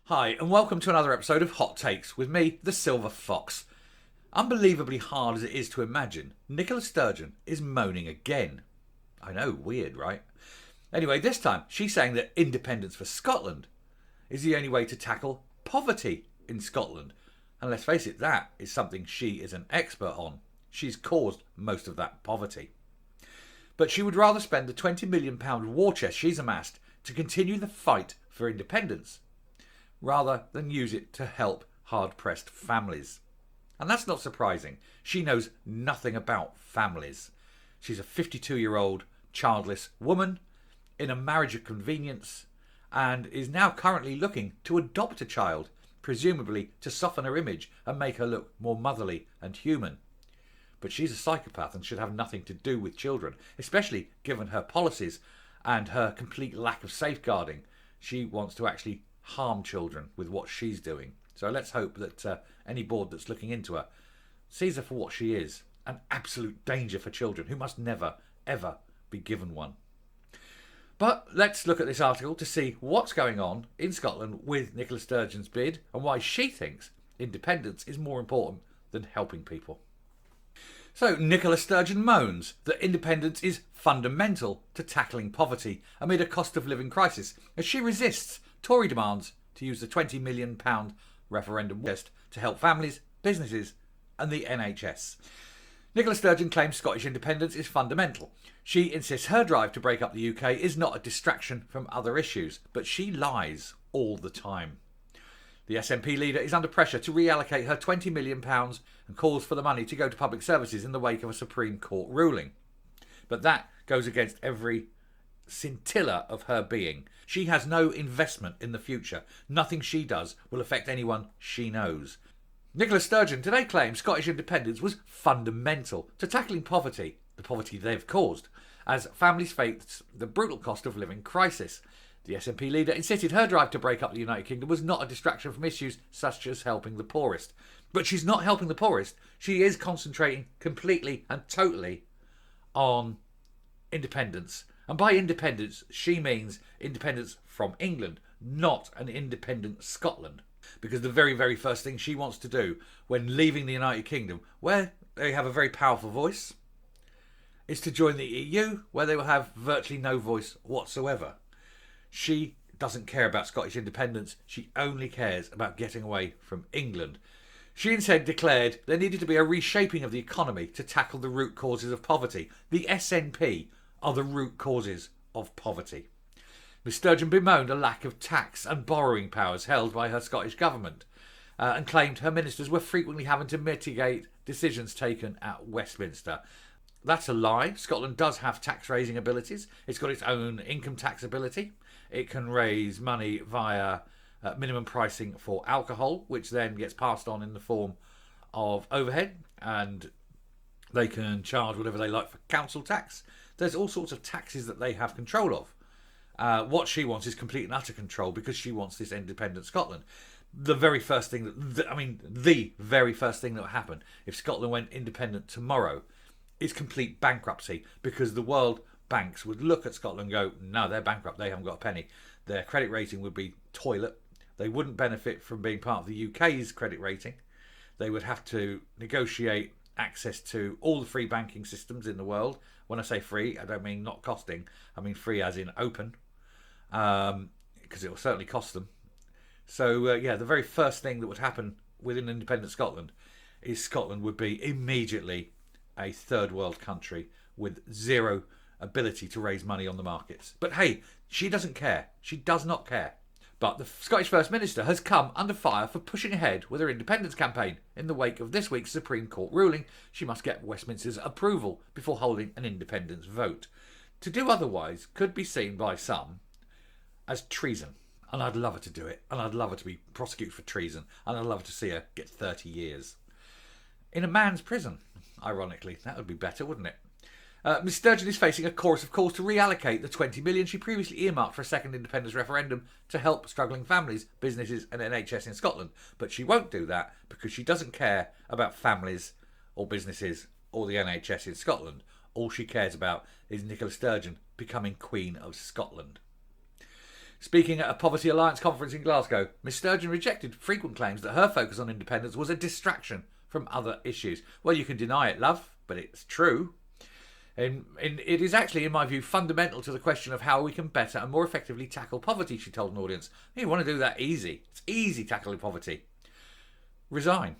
Hi, and welcome to another episode of Hot Takes with me, the Silver Fox. Unbelievably hard as it is to imagine, Nicola Sturgeon is moaning again. I know, weird, right? Anyway, this time she's saying that Independence for Scotland is the only way to tackle poverty in Scotland. And let's face it, that is something she is an expert on. She's caused most of that poverty. But she would rather spend the £20 million war chest she's amassed to continue the fight for independence, rather than use it to help hard-pressed families. And that's not surprising. She knows nothing about families. She's a 52-year-old childless woman in a marriage of convenience and is now currently looking to adopt a child, presumably to soften her image and make her look more motherly and human. But she's a psychopath and should have nothing to do with children, especially given her policies and her complete lack of safeguarding. She wants to actually harm children with what she's doing. So let's hope that any board that's looking into her sees her for what she is, an absolute danger for children who must never, ever be given one. But let's look at this article to see what's going on in Scotland with Nicola Sturgeon's bid and why she thinks independence is more important than helping people. So Nicola Sturgeon moans that independence is fundamental to tackling poverty amid a cost of living crisis as she resists Tory demands to use the £20 million referendum test to help families, businesses and the NHS. Nicola Sturgeon claims Scottish independence is fundamental. She insists her drive to break up the UK is not a distraction from other issues, but she lies all the time. The SNP leader is under pressure to reallocate her £20 million and calls for the money to go to public services in the wake of a Supreme Court ruling. But that goes against every scintilla of her being. She has no investment in the future. Nothing she does will affect anyone she knows. Nicola Sturgeon today claims Scottish independence was fundamental to tackling poverty, the poverty they've caused, as families face the brutal cost of living crisis. The SNP leader insisted her drive to break up the United Kingdom was not a distraction from issues such as helping the poorest. But she's not helping the poorest. She is concentrating completely and totally on independence. And by independence, she means independence from England, not an independent Scotland. Because the very, very first thing she wants to do when leaving the United Kingdom, where they have a very powerful voice, is to join the EU, where they will have virtually no voice whatsoever. She doesn't care about Scottish independence. She only cares about getting away from England. She instead declared there needed to be a reshaping of the economy to tackle the root causes of poverty. The SNP are the root causes of poverty. Ms Sturgeon bemoaned a lack of tax and borrowing powers held by her Scottish government and claimed her ministers were frequently having to mitigate decisions taken at Westminster. That's a lie. Scotland does have tax-raising abilities. It's got its own income tax ability. It can raise money via minimum pricing for alcohol, which then gets passed on in the form of overhead, and they can charge whatever they like for council tax. There's all sorts of taxes that they have control of. What she wants is complete and utter control because she wants this independent Scotland. The very first thing the very first thing that would happen if Scotland went independent tomorrow is complete bankruptcy, because the world banks would look at Scotland and go, no, they're bankrupt, they haven't got a penny. Their credit rating would be toilet. They wouldn't benefit from being part of the UK's credit rating. They would have to negotiate access to all the free banking systems in the world. When I say free, I don't mean not costing. I mean free as in open, because it will certainly cost them. So, the very first thing that would happen within independent Scotland is Scotland would be immediately a third world country with zero ability to raise money on the markets. But hey, she doesn't care. She does not care. But the Scottish First Minister has come under fire for pushing ahead with her independence campaign. In the wake of this week's Supreme Court ruling, she must get Westminster's approval before holding an independence vote. To do otherwise could be seen by some as treason. And I'd love her to do it. And I'd love her to be prosecuted for treason. And I'd love to see her get 30 years. In a man's prison, ironically. That would be better, wouldn't it? Ms Sturgeon is facing a chorus of calls to reallocate the $20 million she previously earmarked for a second independence referendum to help struggling families, businesses and NHS in Scotland. But she won't do that because she doesn't care about families or businesses or the NHS in Scotland. All she cares about is Nicola Sturgeon becoming Queen of Scotland. Speaking at a Poverty Alliance conference in Glasgow, Miss Sturgeon rejected frequent claims that her focus on independence was a distraction from other issues. Well, you can deny it, love, but it's true. And it is actually, in my view, fundamental to the question of how we can better and more effectively tackle poverty, she told an audience. You want to do that easy. It's easy tackling poverty. Resign.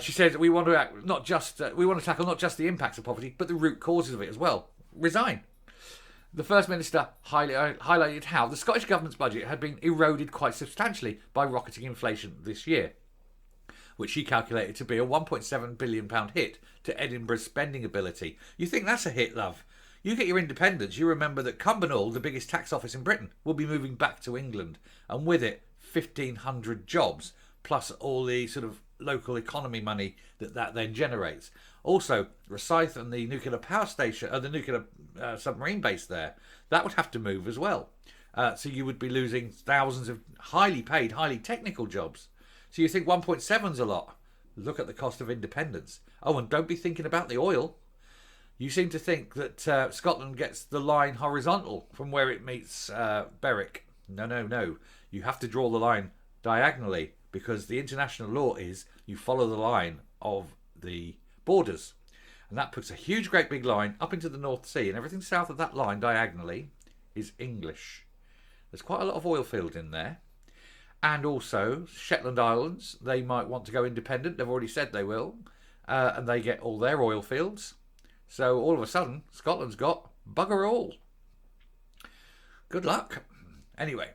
She said we want to tackle not just the impacts of poverty, but the root causes of it as well. Resign. The First Minister highlighted how the Scottish Government's budget had been eroded quite substantially by rocketing inflation this year, which she calculated to be a £1.7 billion hit to Edinburgh's spending ability. You think that's a hit, love? You get your independence, you remember that Cumbernauld, the biggest tax office in Britain, will be moving back to England, and with it 1,500 jobs, plus all the sort of local economy money that then generates. Also, Rosyth and the nuclear power station, the nuclear submarine base there, that would have to move as well. So you would be losing thousands of highly paid, highly technical jobs. So you think 1.7's a lot. Look at the cost of independence. Oh, and don't be thinking about the oil. You seem to think that Scotland gets the line horizontal from where it meets Berwick. No. You have to draw the line diagonally, because the international law is you follow the line of the borders. And that puts a huge, great big line up into the North Sea, and everything south of that line diagonally is English. There's quite a lot of oil field in there. And also, Shetland Islands, they might want to go independent. They've already said they will. And they get all their oil fields. So all of a sudden, Scotland's got bugger all. Good luck. Anyway,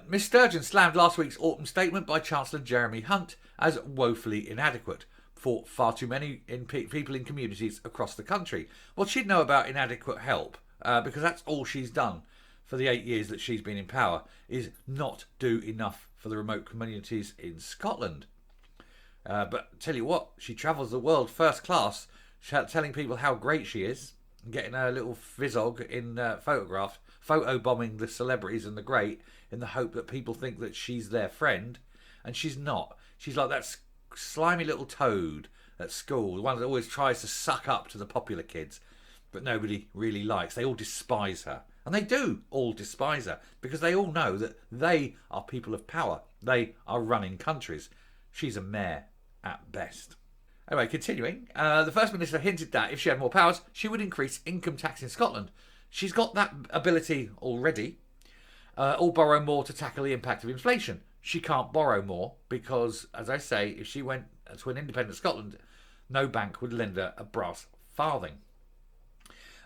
Miss Sturgeon slammed last week's autumn statement by Chancellor Jeremy Hunt as woefully inadequate for far too many people in communities across the country. Well, she'd know about inadequate help because that's all she's done for the 8 years that she's been in power, is not do enough for the remote communities in Scotland. But tell you what, she travels the world first class, telling people how great she is, getting her little Vizog in photobombing the celebrities and the great, in the hope that people think that she's their friend, and she's not. She's like that slimy little toad at school, the one that always tries to suck up to the popular kids, but nobody really likes. They all despise her. And they do all despise her, because they all know that they are people of power. They are running countries. She's a mayor at best. Anyway, continuing, the First Minister hinted that if she had more powers, she would increase income tax in Scotland. She's got that ability already, or borrow more to tackle the impact of inflation. She can't borrow more because, as I say, if she went to an independent Scotland, no bank would lend her a brass farthing.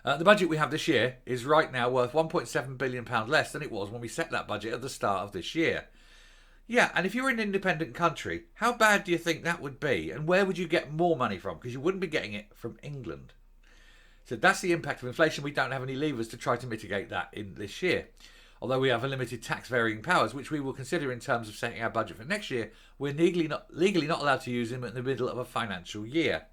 The budget we have this year is right now worth £1.7 billion less than it was when we set that budget at the start of this year. Yeah, and if you were an independent country, how bad do you think that would be? And where would you get more money from? Because you wouldn't be getting it from England. So that's the impact of inflation. We don't have any levers to try to mitigate that in this year. Although we have a limited tax varying powers, which we will consider in terms of setting our budget for next year, we're legally not allowed to use them in the middle of a financial year.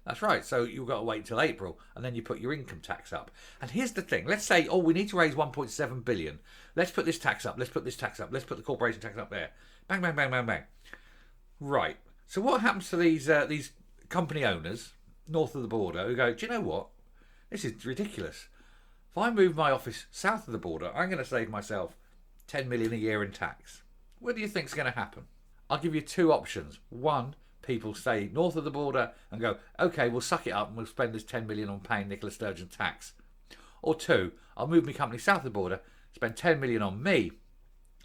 That's right, so you've got to wait till April, and then you put your income tax up. And here's the thing, let's say, we need to raise 1.7 billion. Let's put this tax up, let's put this tax up, let's put the corporation tax up there. Bang, bang, bang, bang, bang. Right, so what happens to these company owners north of the border who go, do you know what? This is ridiculous. If I move my office south of the border, I'm going to save myself 10 million a year in tax. What do you think's going to happen? I'll give you two options. One, people stay north of the border and go, okay, we'll suck it up and we'll spend this 10 million on paying Nicola Sturgeon tax. Or two, I'll move my company south of the border, spend 10 million on me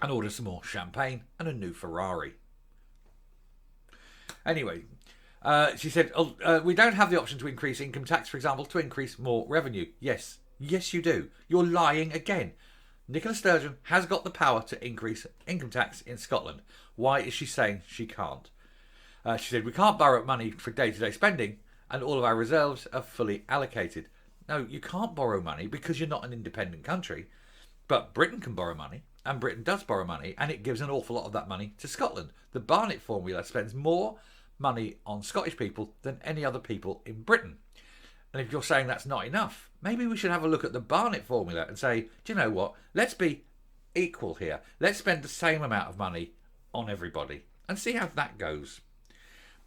and order some more champagne and a new Ferrari. Anyway, she said, we don't have the option to increase income tax, for example, to increase more revenue. Yes, you do. You're lying again. Nicola Sturgeon has got the power to increase income tax in Scotland. Why is she saying she can't? She said, we can't borrow money for day-to-day spending and all of our reserves are fully allocated. No, you can't borrow money because you're not an independent country. But Britain can borrow money, and Britain does borrow money, and it gives an awful lot of that money to Scotland. The Barnett formula spends more money on Scottish people than any other people in Britain. And if you're saying that's not enough, maybe we should have a look at the Barnett formula and say, do you know what? Let's be equal here. Let's spend the same amount of money on everybody and see how that goes.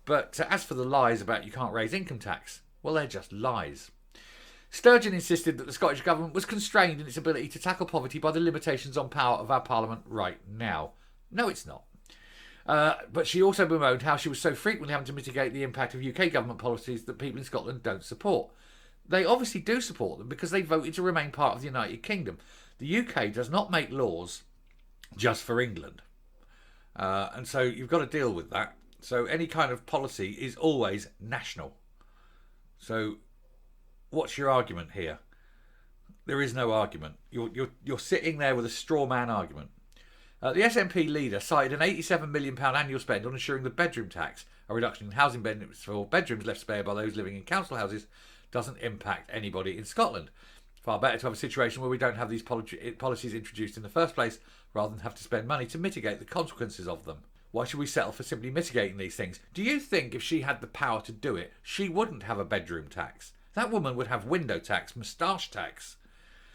But as for the lies about you can't raise income tax, well, they're just lies. Sturgeon insisted that the Scottish Government was constrained in its ability to tackle poverty by the limitations on power of our Parliament right now. No, it's not. But she also bemoaned how she was so frequently having to mitigate the impact of UK government policies that people in Scotland don't support. They obviously do support them because they voted to remain part of the United Kingdom. The UK does not make laws just for England. And so you've got to deal with that. So any kind of policy is always national. So what's your argument here? There is no argument. You're sitting there with a straw man argument. The SNP leader cited an £87 million annual spend on ensuring the bedroom tax, a reduction in housing benefits for bedrooms left spare by those living in council houses, doesn't impact anybody in Scotland. Far better to have a situation where we don't have these policies introduced in the first place, rather than have to spend money to mitigate the consequences of them. Why should we settle for simply mitigating these things? Do you think if she had the power to do it, she wouldn't have a bedroom tax? That woman would have window tax, moustache tax.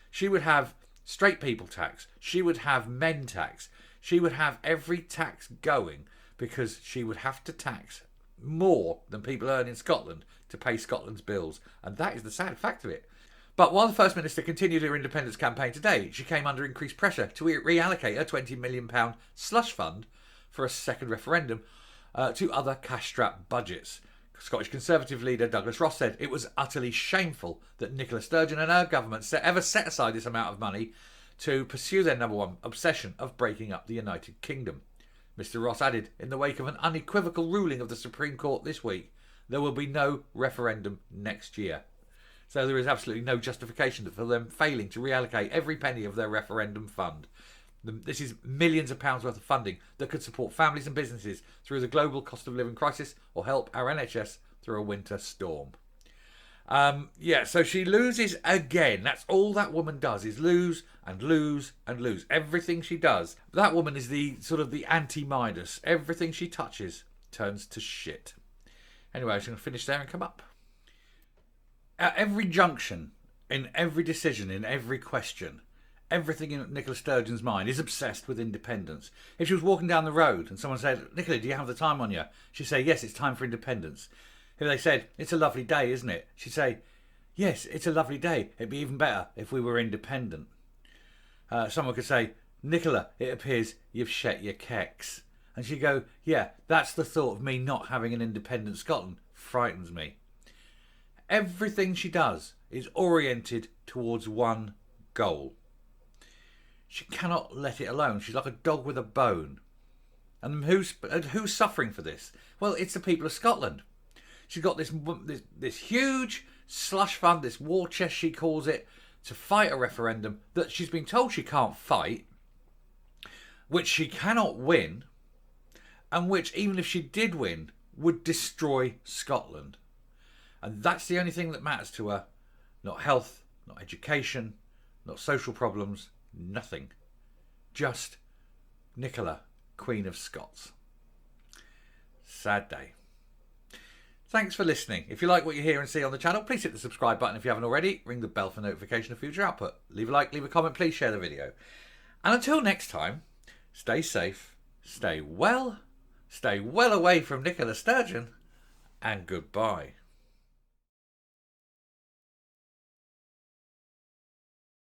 She would have straight people tax. She would have men tax. She would have every tax going because she would have to tax more than people earn in Scotland to pay Scotland's bills. And that is the sad fact of it. But while the First Minister continued her independence campaign today, she came under increased pressure to reallocate her £20 million slush fund for a second referendum to other cash-strapped budgets. Scottish Conservative leader Douglas Ross said it was utterly shameful that Nicola Sturgeon and her government ever set aside this amount of money to pursue their number one obsession of breaking up the United Kingdom. Mr Ross added, in the wake of an unequivocal ruling of the Supreme Court this week, there will be no referendum next year. So there is absolutely no justification for them failing to reallocate every penny of their referendum fund. This is millions of pounds worth of funding that could support families and businesses through the global cost of living crisis or help our NHS through a winter storm. So she loses again. That's all that woman does, is lose and lose and lose. Everything she does. That woman is the sort of the anti-Midas. Everything she touches turns to shit. Anyway, I'm just going to finish there and come up. At every junction, in every decision, in every question, everything in Nicola Sturgeon's mind is obsessed with independence. If she was walking down the road and someone said, Nicola, do you have the time on you? She'd say, yes, it's time for independence. If they said, it's a lovely day, isn't it? She'd say, yes, it's a lovely day. It'd be even better if we were independent. Someone could say, Nicola, it appears you've shet your kecks. And she'd go, yeah, that's the thought of me not having an independent Scotland. Frightens me. Everything she does is oriented towards one goal. She cannot let it alone. She's like a dog with a bone. And who's suffering for this? Well, it's the people of Scotland. She's got this huge slush fund, this war chest she calls it, to fight a referendum that she's been told she can't fight, which she cannot win, and which, even if she did win, would destroy Scotland. And that's the only thing that matters to her. Not health, not education, not social problems, nothing. Just Nicola, Queen of Scots. Sad day. Thanks for listening. If you like what you hear and see on the channel, please hit the subscribe button if you haven't already. Ring the bell for notification of future output. Leave a like, leave a comment, please share the video. And until next time, stay safe, stay well away from Nicola Sturgeon, and goodbye.